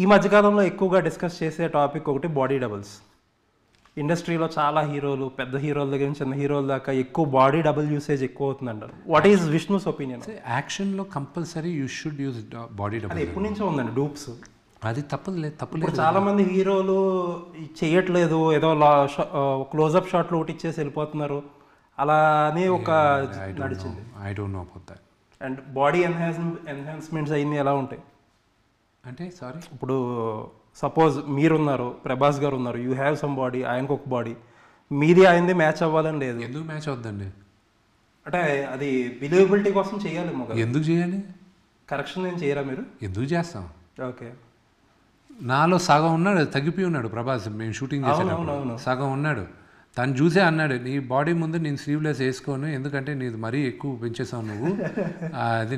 ఈ మధ్యకాలంలో ఎక్కువగా డిస్కస్ చేసే టాపిక్ ఒకటి బాడీ డబుల్స్. ఇండస్ట్రీలో చాలా హీరోలు, పెద్ద హీరోల దగ్గర నుంచి చిన్న హీరోల దాకా ఎక్కువ బాడీ డబుల్ యూసేజ్ ఎక్కువ అవుతుంది అంటారు. What is Vishnu's opinion? యాక్షన్లో compulsory you should use body double. అది ఎప్పటి నుంచో ఉందండి డూప్స్. అది తప్పలేదు. ఇప్పుడు చాలా మంది హీరోలు చేయట్లేదు, ఏదో క్లోజప్ షాట్లు ఒకటి ఇచ్చేసి వెళ్ళిపోతున్నారు, అలా అని ఒక నడిచింది. I don't know about that. And body enhancements అయింది ఎలా ఉంటాయి అంటే సారీ, ఇప్పుడు సపోజ్ మీరున్నారు, ప్రభాస్ గారు ఉన్నారు, యూ హ్యావ్ సమ్ బాడీ, ఆయనకు ఒక బాడీ, మీది ఆయనది మ్యాచ్ అవ్వాలని లేదు. ఎందుకు మ్యాచ్ అవుద్దండి? అంటే అది బిలీవబిలిటీ కోసం చేయాలేమో కదా. ఎందుకు చేయాలి? కరెక్షన్ ఏం చేయరా మీరు? ఎందుకు చేస్తాం? ఓకే, నాలో సగం ఉన్నాడు, తగ్గిపోయి ఉన్నాడు ప్రభాస్. మేము షూటింగ్ చేసేటప్పుడు సగం ఉన్నాడు. తను చూసే అన్నాడు, నీ బాడీ ముందు నేను స్లీవ్లెస్ వేసుకోను, ఎందుకంటే నీది మరీ ఎక్కువ పెంచేసావు నువ్వు, అది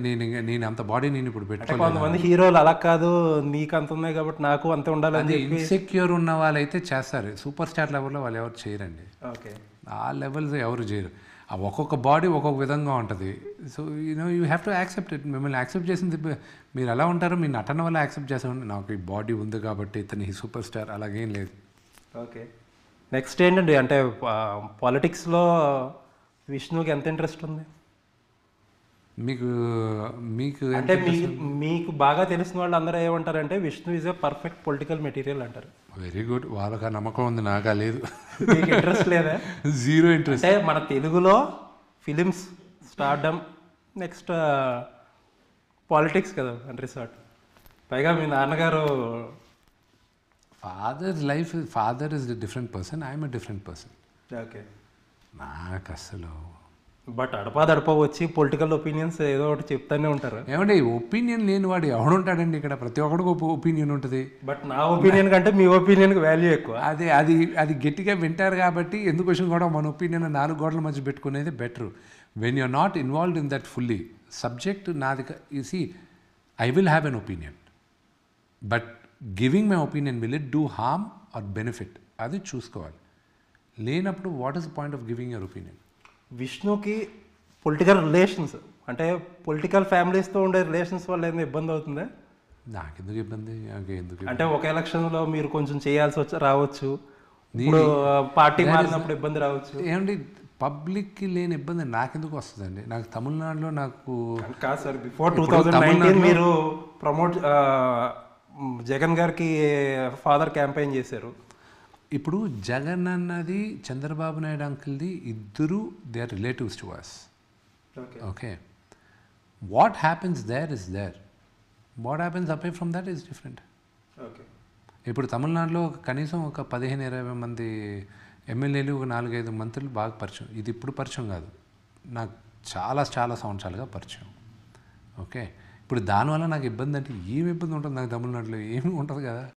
నేను అంత బాడీ నేను ఇప్పుడు పెట్టుకోలేదు. కొంతమంది హీరోలు అలా కాదు, నీకు అంత ఉన్నాయి కాబట్టి నాకు అంత ఉండాలని. ఇన్సెక్యూర్ ఉన్న వాళ్ళు అయితే చేస్తారు, సూపర్ స్టార్ లెవెల్లో వాళ్ళు ఎవరు చేయరండి. ఓకే, ఆ లెవెల్స్ ఎవరు చేయరు. ఆ ఒక్కొక్క బాడీ ఒక్కొక్క విధంగా ఉంటుంది. So you have to accept it. మిమ్మల్ని యాక్సెప్ట్ చేసింది మీరు ఎలా ఉంటారో మీ నటన వల్ల యాక్సెప్ట్ చేస్తామండి. నాకు ఈ బాడీ ఉంది కాబట్టి ఇతని సూపర్ స్టార్ అలాగేం లేదు. ఓకే, నెక్స్ట్ ఏంటండి, అంటే పాలిటిక్స్లో విష్ణుకి ఎంత ఇంట్రెస్ట్ ఉంది? మీకు మీకు అంటే మీకు బాగా తెలిసిన వాళ్ళు అందరూ ఏమంటారంటే Vishnu is a perfect political material అంటారు. వెరీ గుడ్, వాళ్ళకి ఆ నమ్మకం ఉంది, నాకా లేదు. మీకు ఇంట్రెస్ట్ లేదా? Zero interest. అంటే మన తెలుగులో ఫిలిమ్స్ స్టార్డమ్, నెక్స్ట్ పాలిటిక్స్ కదా అండ్ రిసార్ట్. పైగా మీ నాన్నగారు father is different person, I'm a different person. Okay, నాకు అసలు బట్ అడపా వచ్చి పొలిటికల్ ఒపీనియన్స్ ఏదో ఒకటి చెప్తానే ఉంటారు. ఏమంటే ఒపీనియన్ లేని వాడు ఎవడుంటాడండి ఇక్కడ? ప్రతి ఒక్కడికి ఒపీనియన్ ఉంటుంది. బట్ నా ఒపీనియన్ కంటే మీ ఒపీనియన్కి వాల్యూ ఎక్కువ. అది గట్టిగా వింటారు కాబట్టి ఎందుకు వచ్చిన కూడా మన ఒపీనియన్ 4 గోడల మధ్య పెట్టుకునేది better. When you're not involved in that fully subject. నాది you see, I will have an opinion, but giving my opinion will it do harm or benefit, అది చూసుకోవాలి. లేనప్పుడు what is the point of giving your opinion? విష్ణుకి political relations, అంటే political ఫ్యామిలీస్తో ఉండే relations వల్ల ఏమైనా ఇబ్బంది అవుతుందా? నాకెందుకు ఇబ్బంది? ఎందుకు అంటే ఒక ఎలక్షన్లో మీరు కొంచెం చేయాల్సి రావచ్చు, ఇప్పుడు పార్టీ మారినప్పుడు ఇబ్బంది రావచ్చు. ఏమండి, పబ్లిక్కి లేని ఇబ్బంది నాకెందుకు వస్తుందండి? నాకు తమిళనాడులో నాకు కాదు సార్, బిఫోర్ 2019 మీరు ప్రమోట్ జగన్ గారికి ఫాదర్ క్యాంపెయిన్ చేశారు. ఇప్పుడు జగన్ అన్నది చంద్రబాబు నాయుడు అంకుల్ది, ఇద్దరు they are relatives to us. Okay, what happens there is there, what happens అపే from that is different. Okay, ఇప్పుడు తమిళనాడులో కనీసం ఒక 15-20 మంది ఎమ్మెల్యేలు, ఒక 4-5 మంత్రులు బాగా పరిచయం. ఇది ఇప్పుడు పరిచయం కాదు, నాకు చాలా సంవత్సరాలుగా పరిచయం. ఓకే, ఇప్పుడు దానివల్ల నాకు ఇబ్బంది అంటే ఏమి ఇబ్బంది ఉంటుంది? నాకు తమిళనాడులో ఏమి ఉంటుంది కదా.